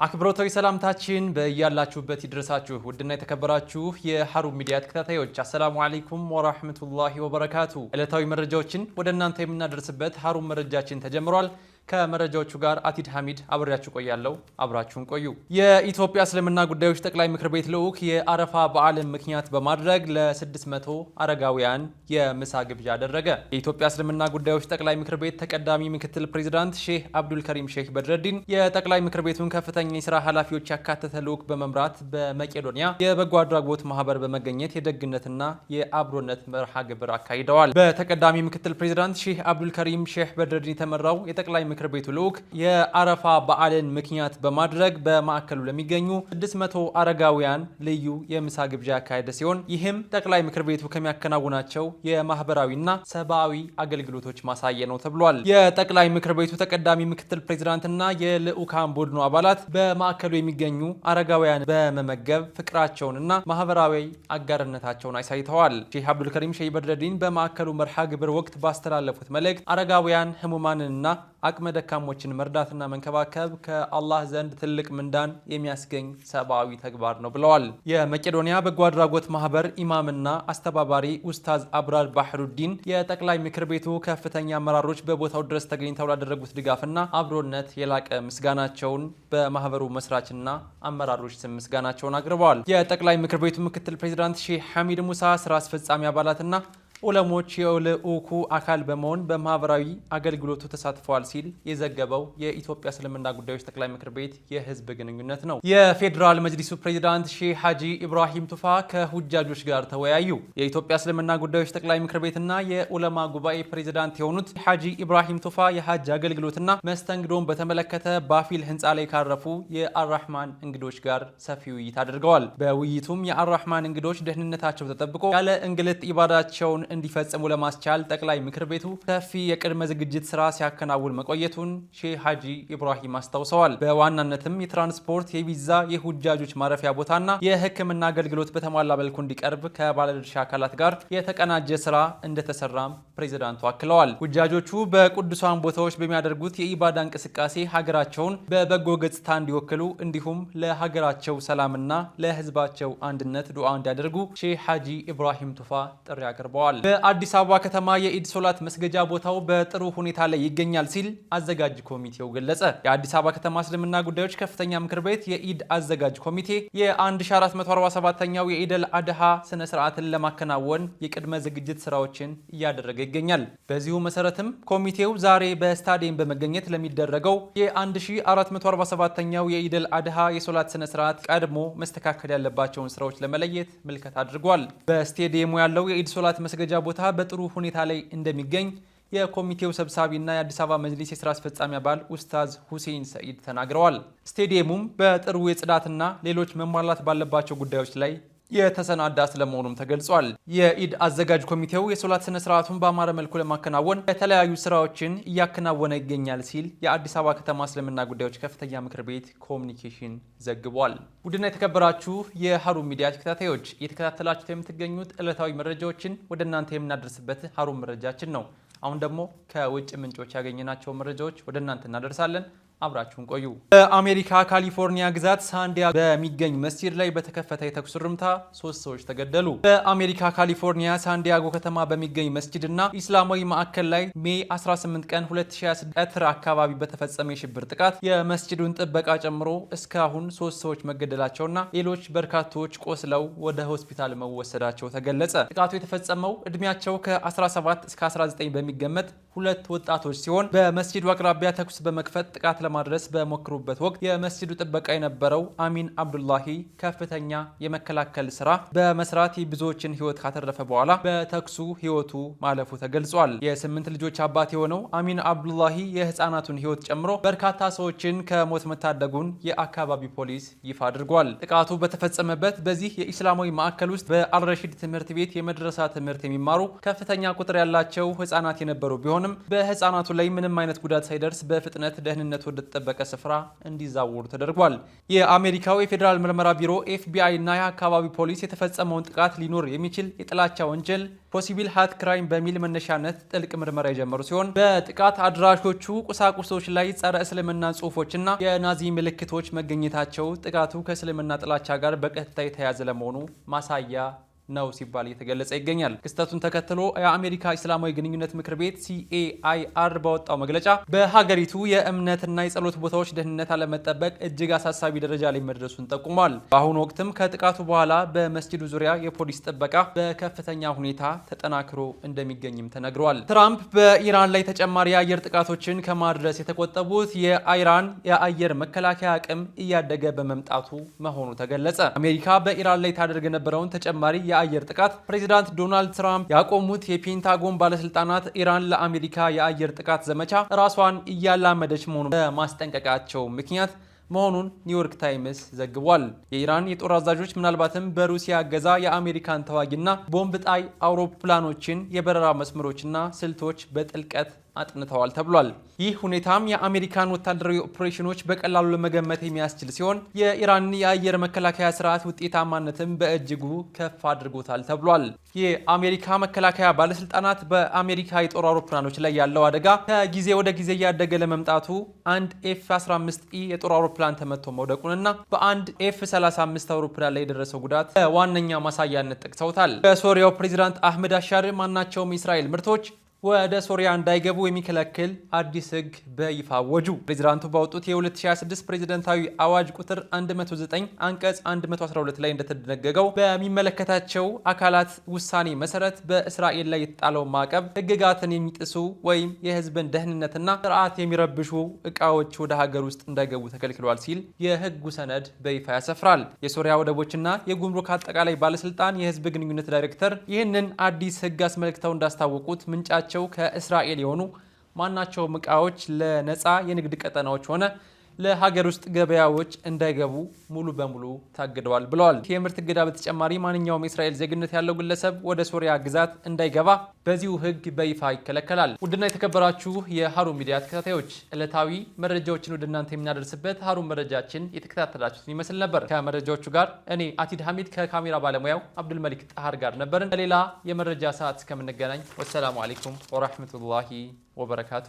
አክብሮታዊ ሰላምታችን በእያላችሁበት ይድረሳችሁ ውድና የተከበራችሁ የሐሩን ሚዲያ ተከታታዮች አሰላሙ አለይኩም ወራህመቱላሂ ወበረካቱ። ዕለታዊ መረጃዎችን ወደ እናንተ የምናደርስበት ሐሩን መረጃችን ተጀምሯል። ከመረጃዎቹ ጋር አቲድ ሐሚድ አብሬያችሁ ቆያለሁ። አብራችሁን ቆዩ። የኢትዮጵያ እስልምና ጉዳዮች ጠቅላይ ምክር ቤት ልዑክ የአረፋ በዓልን ምክንያት በማድረግ ለ600 አረጋውያን የምሳ ግብዣ አደረገ። የኢትዮጵያ እስልምና ጉዳዮች ጠቅላይ ምክር ቤት ተቀዳሚ ምክትል ፕሬዝዳንት ሼህ አብዱልከሪም ሼህ በድረዲን የጠቅላይ ምክር ቤቱን ከፍተኛ የሥራ ኃላፊዎች ያካተተ ልዑክ በመምራት በመቄዶንያ የበጎ አድራጎት ማህበር በመገኘት የደግነትና የአብሮነት መርሃ ግብር አካሂደዋል። በተቀዳሚ ምክትል ፕሬዝዳንት ሼህ አብዱልከሪም ሼህ በድረዲን የተመራው የጠቅላይ ምክር ቤቱ ልዑክ የአረፋ በዓልን ምክንያት በማድረግ በማዕከሉ ለሚገኙ 600 አረጋውያን ልዩ የምሳ ግብዣ ያካሄደ ሲሆን ይህም ጠቅላይ ምክር ቤቱ ከሚያከናውናቸው የማህበራዊና ሰብአዊ አገልግሎቶች ማሳያ ነው ተብሏል። የጠቅላይ ምክር ቤቱ ተቀዳሚ ምክትል ፕሬዝዳንትና የልዑካን ቡድኑ አባላት በማዕከሉ የሚገኙ አረጋውያን በመመገብ ፍቅራቸውንና ማህበራዊ አጋርነታቸውን አሳይተዋል። ሼህ አብዱልከሪም ሼህ በድረዲን በማዕከሉ መርሃ ግብር ወቅት ባስተላለፉት መልእክት አረጋውያን ህሙማንንና አቅመ ደካሞችን መርዳትና መንከባከብ ከአላህ ዘንድ ትልቅ ምንዳን የሚያስገኝ ሰብአዊ ተግባር ነው ብለዋል። የመቄዶንያ በጎ አድራጎት ማህበር ኢማምና አስተባባሪ ኡስታዝ አብራር ባህሩዲን የጠቅላይ ምክር ቤቱ ከፍተኛ አመራሮች በቦታው ድረስ ተገኝተው ላደረጉት ድጋፍና አብሮነት የላቀ ምስጋናቸውን በማህበሩ መስራችና አመራሮች ስም ምስጋናቸውን አቅርበዋል። የጠቅላይ ምክር ቤቱ ምክትል ፕሬዝዳንት ሼህ ሐሚድ ሙሳ ስራ አስፈጻሚ አባላትና ዑለሞች የልዑኩ አካል በመሆን በማህበራዊ አገልግሎቱ ተሳትፈዋል ሲል የዘገበው የኢትዮጵያ እስልምና ጉዳዮች ጠቅላይ ምክር ቤት የህዝብ ግንኙነት ነው። የፌዴራል መጅሊሱ ፕሬዝዳንት ሼህ ሐጂ ኢብራሂም ቱፋ ከሁጃጆች ጋር ተወያዩ። የኢትዮጵያ እስልምና ጉዳዮች ጠቅላይ ምክር ቤትና የዑለማ ጉባኤ ፕሬዝዳንት የሆኑት ሐጂ ኢብራሂም ቱፋ የሐጅ አገልግሎትና መስተንግዶን በተመለከተ ባፊል ህንፃ ላይ ካረፉ የአራህማን እንግዶች ጋር ሰፊ ውይይት አድርገዋል። በውይይቱም የአራህማን እንግዶች ደህንነታቸው ተጠብቆ ያለ እንግልት ኢባዳቸውን እንዲፈጽሙ ለማስቻል ጠቅላይ ምክር ቤቱ ሰፊ የቅድመ ዝግጅት ስራ ሲያከናውን መቆየቱን ሼህ ሐጂ ኢብራሂም አስታውሰዋል። በዋናነትም የትራንስፖርት፣ የቪዛ፣ የሁጃጆች ማረፊያ ቦታና የሕክምና አገልግሎት በተሟላ መልኩ እንዲቀርብ ከባለድርሻ አካላት ጋር የተቀናጀ ስራ እንደተሰራም ፕሬዝዳንቱ አክለዋል። ሁጃጆቹ በቅዱሳን ቦታዎች በሚያደርጉት የኢባዳ እንቅስቃሴ ሀገራቸውን በበጎ ገጽታ እንዲወክሉ እንዲሁም ለሀገራቸው ሰላምና ለህዝባቸው አንድነት ዱዓ እንዲያደርጉ ሼህ ሐጂ ኢብራሂም ቱፋ ጥሪ አቅርበዋል። በአዲስ አበባ ከተማ የኢድ ሶላት መስገጃ ቦታው በጥሩ ሁኔታ ላይ ይገኛል ሲል አዘጋጅ ኮሚቴው ገለጸ። የአዲስ አበባ ከተማ እስልምና ጉዳዮች ከፍተኛ ምክር ቤት የኢድ አዘጋጅ ኮሚቴ የ1447ኛው የኢደል አድሃ ስነ ስርዓትን ለማከናወን የቅድመ ዝግጅት ስራዎችን እያደረገ ይገኛል። በዚሁ መሰረትም ኮሚቴው ዛሬ በስታዲየም በመገኘት ለሚደረገው የ1447ኛው የኢደል አድሃ የሶላት ስነ ስርዓት ቀድሞ መስተካከል ያለባቸውን ስራዎች ለመለየት ምልከታ አድርጓል። በስታዲየሙ ያለው የኢድ ሶላት መስገጃ ቦታ በጥሩ ሁኔታ ላይ እንደሚገኝ የኮሚቴው ሰብሳቢና የአዲስ አበባ መጅሊስ የስራ አስፈጻሚ አባል ኡስታዝ ሁሴን ሰኢድ ተናግረዋል። ስቴዲየሙም በጥሩ የጽዳትና ሌሎች መሟላት ባለባቸው ጉዳዮች ላይ የተሰናዳ ስለመሆኑም ተገልጿል። የኢድ አዘጋጅ ኮሚቴው የሶላት ስነ ስርዓቱን በአማረ መልኩ ለማከናወን የተለያዩ ስራዎችን እያከናወነ ይገኛል ሲል የአዲስ አበባ ከተማ እስልምና ጉዳዮች ከፍተኛ ምክር ቤት ኮሚኒኬሽን ዘግቧል። ውድና የተከበራችሁ የሐሩን ሚዲያ ተከታታዮች እየተከታተላችሁት የምትገኙት ዕለታዊ መረጃዎችን ወደ እናንተ የምናደርስበት ሐሩን መረጃችን ነው። አሁን ደግሞ ከውጭ ምንጮች ያገኘናቸው መረጃዎች ወደ እናንተ እናደርሳለን። አብራችሁን ቆዩ። በአሜሪካ ካሊፎርኒያ ግዛት ሳንዲያጎ በሚገኝ መስጂድ ላይ በተከፈተ የተኩስ ርምታ 3 ሰዎች ተገደሉ። በአሜሪካ ካሊፎርኒያ ሳንዲያጎ ከተማ በሚገኝ መስጂድና ኢስላማዊ ማዕከል ላይ ሜይ 18 ቀን 2026 ቀትር አካባቢ በተፈጸመ የሽብር ጥቃት የመስጂዱን ጥበቃ ጨምሮ እስካሁን 3 ሰዎች መገደላቸውና ሌሎች በርካቶች ቆስለው ወደ ሆስፒታል መወሰዳቸው ተገለጸ። ጥቃቱ የተፈጸመው እድሜያቸው ከ17 እስከ 19 በሚገመት 2 ወጣቶች ሲሆን በመስጂዱ አቅራቢያ ተኩስ በመክፈት ጥቃት ለማድረስ በሞክሩበት ወቅት የመስጂዱ ጥበቃ የነበረው አሚን አብዱላሂ ከፍተኛ የመከላከል ስራ በመስራት የብዙዎችን ህይወት ካተረፈ በኋላ በተኩሱ ህይወቱ ማለፉ ተገልጿል። የ8 ልጆች አባት የሆነው አሚን አብዱላሂ የህፃናቱን ህይወት ጨምሮ በርካታ ሰዎችን ከሞት መታደጉን የአካባቢ ፖሊስ ይፋ አድርጓል። ጥቃቱ በተፈጸመበት በዚህ የኢስላማዊ ማዕከል ውስጥ በአልረሺድ ትምህርት ቤት የመድረሳ ትምህርት የሚማሩ ከፍተኛ ቁጥር ያላቸው ህፃናት የነበሩ ቢሆንም በህፃናቱ ላይ ምንም አይነት ጉዳት ሳይደርስ በፍጥነት ደህንነቱ ወደ በተጠበቀ ስፍራ እንዲዛወሩ ተደርጓል። የአሜሪካው የፌዴራል ምርመራ ቢሮ FBI እና የአካባቢ ፖሊስ የተፈጸመውን ጥቃት ሊኖር የሚችል የጥላቻ ወንጀል ፖሲብል ሃት ክራይም በሚል መነሻነት ጥልቅ ምርመራ የጀመሩ ሲሆን በጥቃት አድራሾቹ ቁሳቁሶች ላይ ጸረ እስልምና ጽሑፎችና የናዚ ምልክቶች መገኘታቸው ጥቃቱ ከእስልምና ጥላቻ ጋር በቀጥታ የተያያዘ ለመሆኑ ማሳያ ነው ሲባል እየተገለጸ ይገኛል። ክስተቱን ተከትሎ የአሜሪካ እስላማዊ ግንኙነት ምክር ቤት CAIR ባወጣው መግለጫ በሀገሪቱ የእምነትና የጸሎት ቦታዎች ደህንነት አለመጠበቅ እጅግ አሳሳቢ ደረጃ ላይ መድረሱን ጠቁሟል። በአሁኑ ወቅትም ከጥቃቱ በኋላ በመስጂዱ ዙሪያ የፖሊስ ጥበቃ በከፍተኛ ሁኔታ ተጠናክሮ እንደሚገኝም ተነግሯል። ትራምፕ በኢራን ላይ ተጨማሪ የአየር ጥቃቶችን ከማድረስ የተቆጠቡት የኢራን የአየር መከላከያ አቅም እያደገ በመምጣቱ መሆኑ ተገለጸ። አሜሪካ በኢራን ላይ ታደርግ የነበረውን ተጨማሪ የአየር ጥቃት ፕሬዚዳንት ዶናልድ ትራምፕ ያቆሙት የፔንታጎን ባለስልጣናት ኢራን ለአሜሪካ የአየር ጥቃት ዘመቻ ራሷን እያላመደች መሆኑን በማስጠንቀቃቸው ምክንያት መሆኑን ኒውዮርክ ታይምስ ዘግቧል። የኢራን የጦር አዛዦች ምናልባትም በሩሲያ እገዛ የአሜሪካን ተዋጊና ቦምብ ጣይ አውሮፕላኖችን የበረራ መስመሮችና ስልቶች በጥልቀት አጥንተዋል ተብሏል። ይህ ሁኔታም የአሜሪካን ወታደራዊ ኦፕሬሽኖች በቀላሉ ለመገመት የሚያስችል ሲሆን የኢራንን የአየር መከላከያ ስርዓት ውጤታማነትም በእጅጉ ከፍ አድርጎታል ተብሏል። የአሜሪካ መከላከያ ባለስልጣናት በአሜሪካ የጦር አውሮፕላኖች ላይ ያለው አደጋ ከጊዜ ወደ ጊዜ እያደገ ለመምጣቱ አንድ F-15E የጦር አውሮፕላን ተመቶ መውደቁንና በአንድ F-35 አውሮፕላን ላይ የደረሰው ጉዳት በዋነኛ ማሳያነት ጠቅሰውታል። በሶሪያው ፕሬዚዳንት አህመድ አሻር ማናቸውም የእስራኤል ምርቶች ወደ ሶሪያ እንዳይገቡ የሚከለክል አዲስ ሕግ በይፋ አወጁ። ፕሬዚዳንቱ ባወጡት የ2026 ፕሬዚዳንታዊ አዋጅ ቁጥር 109 አንቀጽ 112 ላይ እንደተደነገገው በሚመለከታቸው አካላት ውሳኔ መሰረት በእስራኤል ላይ የተጣለው ማዕቀብ ሕግጋትን የሚጥሱ ወይም የሕዝብን ደህንነትና ስርዓት የሚረብሹ እቃዎች ወደ ሀገር ውስጥ እንዳይገቡ ተከልክሏል ሲል የሕጉ ሰነድ በይፋ ያሰፍራል። የሶሪያ ወደቦችና የጉምሩክ አጠቃላይ ባለስልጣን የሕዝብ ግንኙነት ዳይሬክተር ይህንን አዲስ ሕግ አስመልክተው እንዳስታወቁት ምንጫቸው ከእስራኤል የሆኑ ማናቸውም ዕቃዎች ለነፃ የንግድ ቀጠናዎች ሆነ ለሀገር ውስጥ ገበያዎች እንዳይገቡ ሙሉ በሙሉ ታግደዋል ብለዋል። የምርት እገዳ በተጨማሪ ማንኛውም የእስራኤል ዜግነት ያለው ግለሰብ ወደ ሶሪያ ግዛት እንዳይገባ በዚሁ ሕግ በይፋ ይከለከላል። ውድና የተከበራችሁ የሀሩን ሚዲያ ተከታታዮች ዕለታዊ መረጃዎችን ወደ እናንተ የምናደርስበት ሀሩን መረጃችን የተከታተላችሁትን ይመስል ነበር። ከመረጃዎቹ ጋር እኔ አቲድ ሐሚድ ከካሜራ ባለሙያው አብዱልመሊክ ጣሃር ጋር ነበርን። በሌላ የመረጃ ሰዓት እስከምንገናኝ ወሰላሙ አለይኩም ወራህመቱላሂ ወበረካቱ።